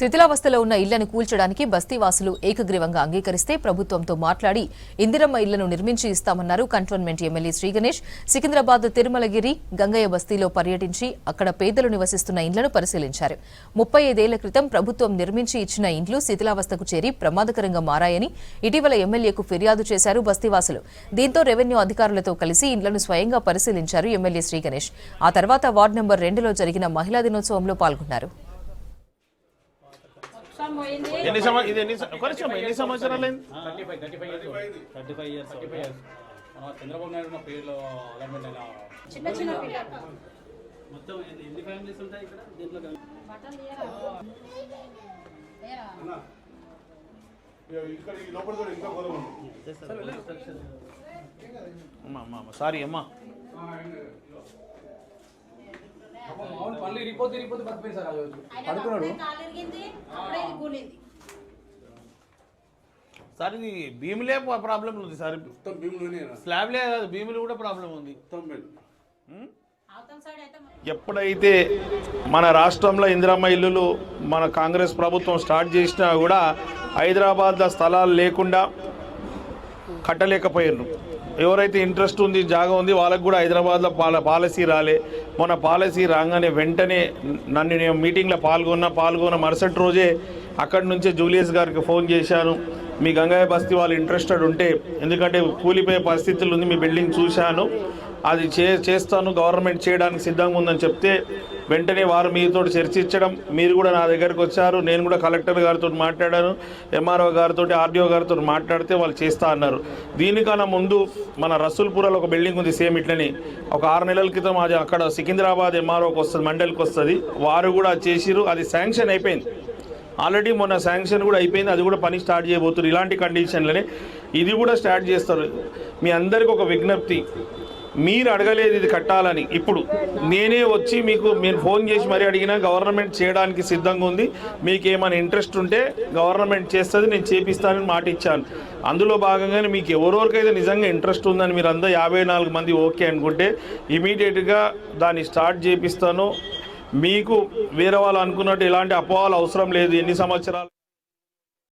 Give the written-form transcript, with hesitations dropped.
శిథిలావస్థలో ఉన్న ఇళ్లను కూల్చడానికి బస్తీవాసులు ఏకగ్రీవంగా అంగీకరిస్తే ప్రభుత్వంతో మాట్లాడి ఇందిరమ్మ ఇళ్లను నిర్మించి ఇస్తామన్నారు కంటోన్మెంట్ ఎమ్మెల్యే శ్రీగణేష్. సికింద్రాబాద్ తిరుమలగిరి గంగయ్య బస్తీలో పర్యటించి అక్కడ పేదలు నివసిస్తున్న ఇండ్లను పరిశీలించారు. 35 ఏళ్ల క్రితం ప్రభుత్వం నిర్మించి ఇచ్చిన ఇండ్లు శిథిలావస్థకు చేరి ప్రమాదకరంగా మారాయని ఇటీవల ఎమ్మెల్యేకు ఫిర్యాదు చేశారు బస్తీవాసులు. దీంతో రెవెన్యూ అధికారులతో కలిసి ఇండ్లను స్వయంగా పరిశీలించారు ఎమ్మెల్యే శ్రీగణేష్. ఆ తర్వాత వార్డు నెంబర్ 2లో జరిగిన మహిళా దినోత్సవంలో పాల్గొన్నారు. ఎన్ని సంవత్సరాలు చంద్రబాబు నాయుడు పేరులో చిన్న చిన్న మొత్తం ఎన్ని ఫ్యామిలీస్ ఉంటాయి ఇక్కడ దీంట్లో సారీ అమ్మా మళ్ళీ రిపోర్ట్ బతిపోయింది సార్ పడుకున్నాడు సార్ ఇది భీములే ప్రాబ్లం ఉంది సార్, స్లాబ్లే కాదు భీములు కూడా ప్రాబ్లం ఉంది. ఎప్పుడైతే మన రాష్ట్రంలో ఇందిరమ్మ ఇల్లులు మన కాంగ్రెస్ ప్రభుత్వం స్టార్ట్ చేసినా కూడా హైదరాబాద్లో స్థలాలు లేకుండా కట్టలేకపోయారు. ఎవరైతే ఇంట్రెస్ట్ ఉంది జాగా ఉంది వాళ్ళకు కూడా హైదరాబాద్లో పాలసీ రాలే. మొన్న పాలసీ రాగానే వెంటనే నన్ను నేను మీటింగ్లో పాల్గొన్న మరుసటి రోజే అక్కడి నుంచే జూలియస్ గారికి ఫోన్ చేశాను. మీ గంగయ్య బస్తీ వాళ్ళు ఇంట్రెస్టెడ్ ఉంటే, ఎందుకంటే కూలిపోయే పరిస్థితులు ఉంది, మీ బిల్డింగ్ చూశాను, అది చేస్తాను, గవర్నమెంట్ చేయడానికి సిద్ధంగా ఉందని చెప్తే వెంటనే వారు మీతో చర్చించడం, మీరు కూడా నా దగ్గరికి వచ్చారు. నేను కూడా కలెక్టర్ గారితో మాట్లాడాను, ఎంఆర్ఓ గారితో, ఆర్డీఓ గారితో మాట్లాడితే వాళ్ళు చేస్తా అన్నారు. దీనికన్నా ముందు మన రసూల్పురాలో ఒక బిల్డింగ్ ఉంది సేమ్ ఇట్లని, ఒక 6 నెలల క్రితం అది అక్కడ సికింద్రాబాద్ ఎంఆర్ఓకి వస్తుంది, మండలికి వస్తుంది, వారు కూడా చేసిరు. అది శాంక్షన్ అయిపోయింది ఆల్రెడీ, మొన్న శాంక్షన్ కూడా అయిపోయింది, అది కూడా పని స్టార్ట్ చేయబోతున్నారు. ఇలాంటి కండిషన్లనే ఇది కూడా స్టార్ట్ చేస్తారు. మీ అందరికీ ఒక విజ్ఞప్తి, మీరు అడగలేదు ఇది కట్టాలని, ఇప్పుడు నేనే వచ్చి మీరు ఫోన్ చేసి మరీ అడిగినా గవర్నమెంట్ చేయడానికి సిద్ధంగా ఉంది, మీకు ఏమైనా ఇంట్రెస్ట్ ఉంటే గవర్నమెంట్ చేస్తుంది, నేను చేపిస్తానని మాట ఇచ్చాను. అందులో భాగంగానే మీకు ఎవరెవరికైతే నిజంగా ఇంట్రెస్ట్ ఉందని మీరు అందరూ 54 మంది ఓకే అనుకుంటే ఇమీడియట్గా దాన్ని స్టార్ట్ చేపిస్తాను. మీకు వేరే వాళ్ళు అనుకున్నట్టు ఎలాంటి అపోహలు అవసరం లేదు. ఎన్ని సంవత్సరాలు